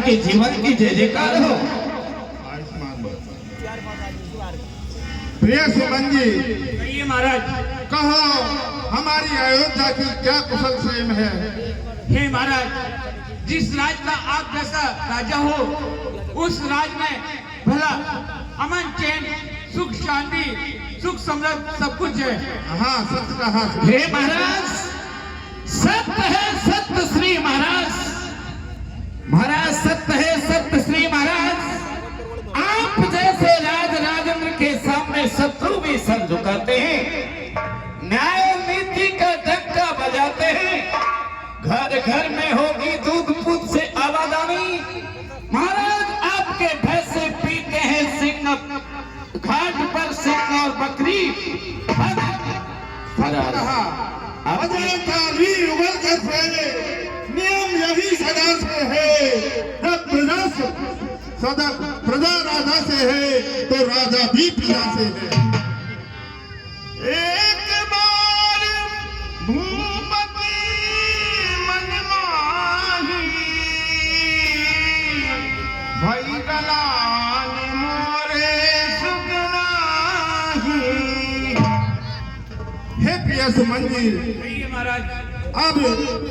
के जीवन की जय जयकार हो। प्रिय सुमन जी, कहिए महाराज। कहो हमारी अयोध्या की क्या कुशल क्षेम है। हे महाराज, जिस राज का आप जैसा राजा हो उस राज में भला अमन चैन सुख शांति सुख समृद्ध सब कुछ है। हाँ, सत्य कहा। हे महाराज, सत्य है सत्य श्री महाराज। महाराज सत्य है सत्य श्री महाराज। आप जैसे राज राजेंद्र के सामने शत्रु भी सर झुकाते हैं, न्याय नीति का डंका बजाते हैं। घर घर में होगी दूध पूत से आवादानी। महाराज आपके भैंसे पीते हैं सिंह, घाट पर सिंह और बकरी। महाराज अजंता वीर उगल कर फैले, नियम यही सदा से है। जब प्रजा राजा से है तो राजा भी प्रजा से है। एक बार भूपति मनमाही, भई गलान मोरे सुख नाही। हे प्रिय सुमन जी, कहिए महाराज। अब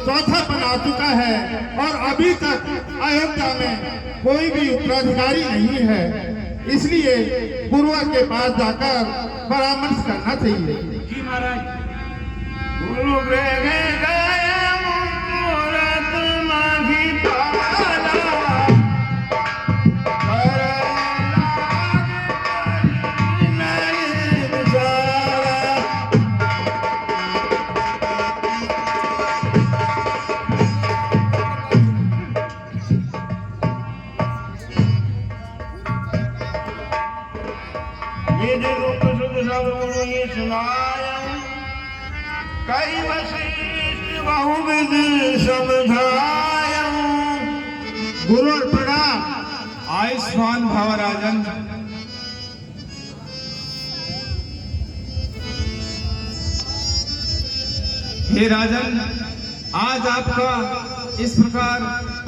चौथा बन आ चुका है और अभी तक अयोध्या में कोई भी उत्तराधिकारी नहीं है, इसलिए गुरुवर के पास जाकर परामर्श करना चाहिए। जी महाराज। गुरु गृह गया मुकुरत माही पाला, कई वशिष्ठ बहुविध समझायं। गुरु प्रणाम। आयुष्मान भव राजन। हे राजन, आज आपका इस प्रकार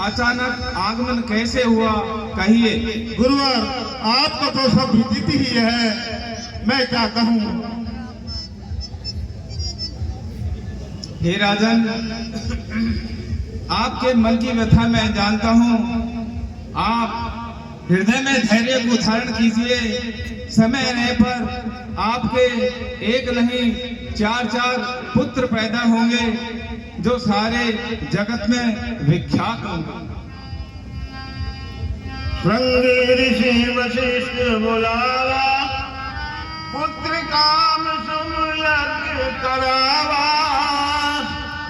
अचानक आगमन कैसे हुआ, कहिए। गुरुवर, आपको तो सब विदित ही है, मैं क्या कहूँ। हे राजन, आपके मन की व्यथा मैं जानता हूँ। आप हृदय में धैर्य को धारण कीजिए। समय आने पर आपके एक नहीं 4 पुत्र पैदा होंगे जो सारे जगत में विख्यात होंगे। श्रृंगी ऋषि वशिष्ठ बुलावा, पुत्र काम सुम यज्ञ करावा।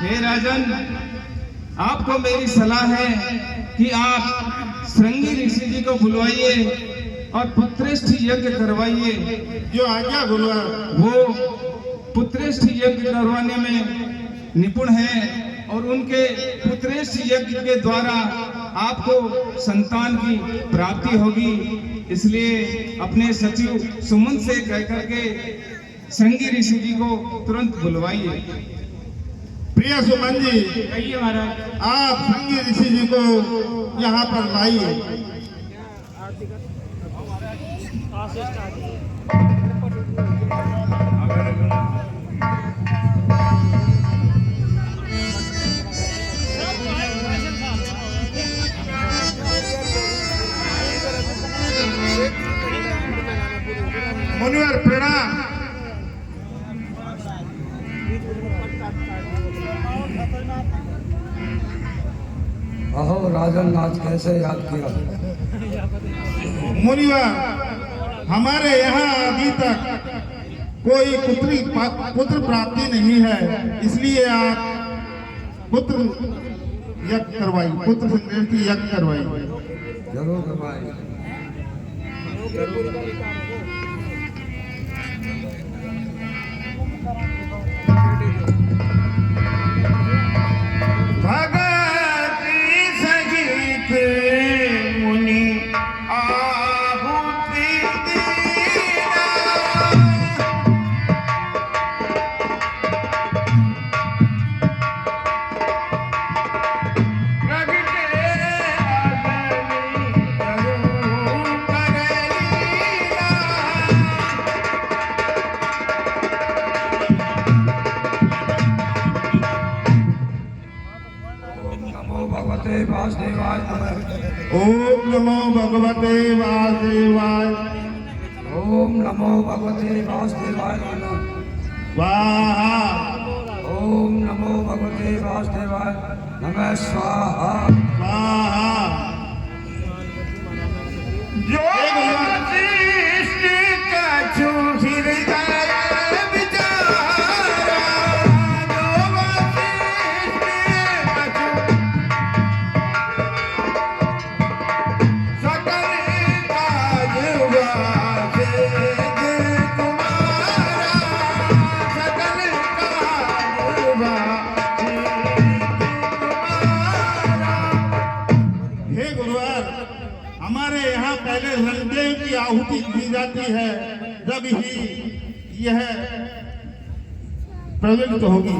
हे राजन, आपको मेरी सलाह है कि आप श्रृंगी ऋषि जी को बुलवाइए और पुत्रेष्ठ यज्ञ करवाइए। जो आज्ञा गुरुवर। वो पुत्रेष्ठ यज्ञ करवाने में निपुण हैं और उनके पुत्रेष्ठ यज्ञ के द्वारा आपको संतान की प्राप्ति होगी। इसलिए अपने सचिव सुमन से कह करके श्रृंगी ऋषि जी को तुरंत बुलवाइए। प्रिय सुमन जी, कहिए महाराज। आप श्रृंगी ऋषि जी को यहाँ पर लाइए। मुनिवर प्रणाम। अहो राजन, आज कैसे याद किया। मुनिवर, हमारे यहाँ अभी तक कोई पुत्र प्राप्ति नहीं है, इसलिए आप पुत्र यज्ञ करवाइए, पुत्र संग्रह की यज्ञ करवाइए। जरूर करवाएंगे। वासुदेवाय नमः। ओम नमो भगवते वासुदेवाय ओम नमो भगवते वासुदेवाय नमः। स्वाहा ओम नमो भगवते वासुदेवाय नमः स्वाहा। स्वाहा। जो वशिष्ठ कछु हृदय विचारा, जो वशिष्ठ कछु सकल काज वासे कुमारा, सकल काज वासे कुमारा। हे गुरुवर, हमारे यहाँ पहले रंगदेव की आहुति दी जाती है, जब ही यह प्रज्वलित होगी।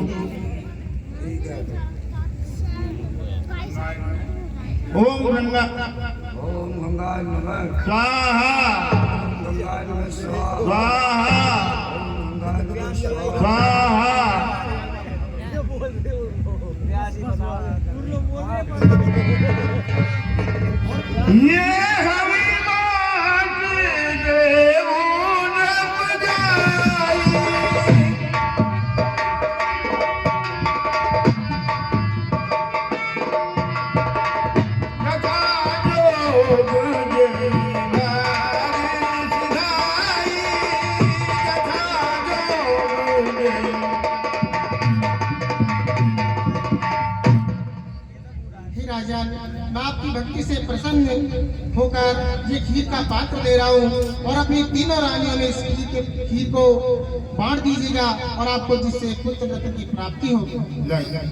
ओम गंगा ओम गंगाय नमः। स्वाहा गंगाय नमः स्वाहा। स्वाहा गंगाय नमः स्वाहा। स्वाहा। ये हवी बात देवों न बजाई, कथा जोग जय नारी सिधाई, कथा जोग जय। हे राजा, मैं आपकी भक्ति से प्रसन्न होकर ये खीर का पात्र दे रहा हूँ और अपनी तीनों रानियों में इस खीर को बांट दीजिएगा और आपको जिससे पुत्र रत्न की प्राप्ति होगी। जय जय।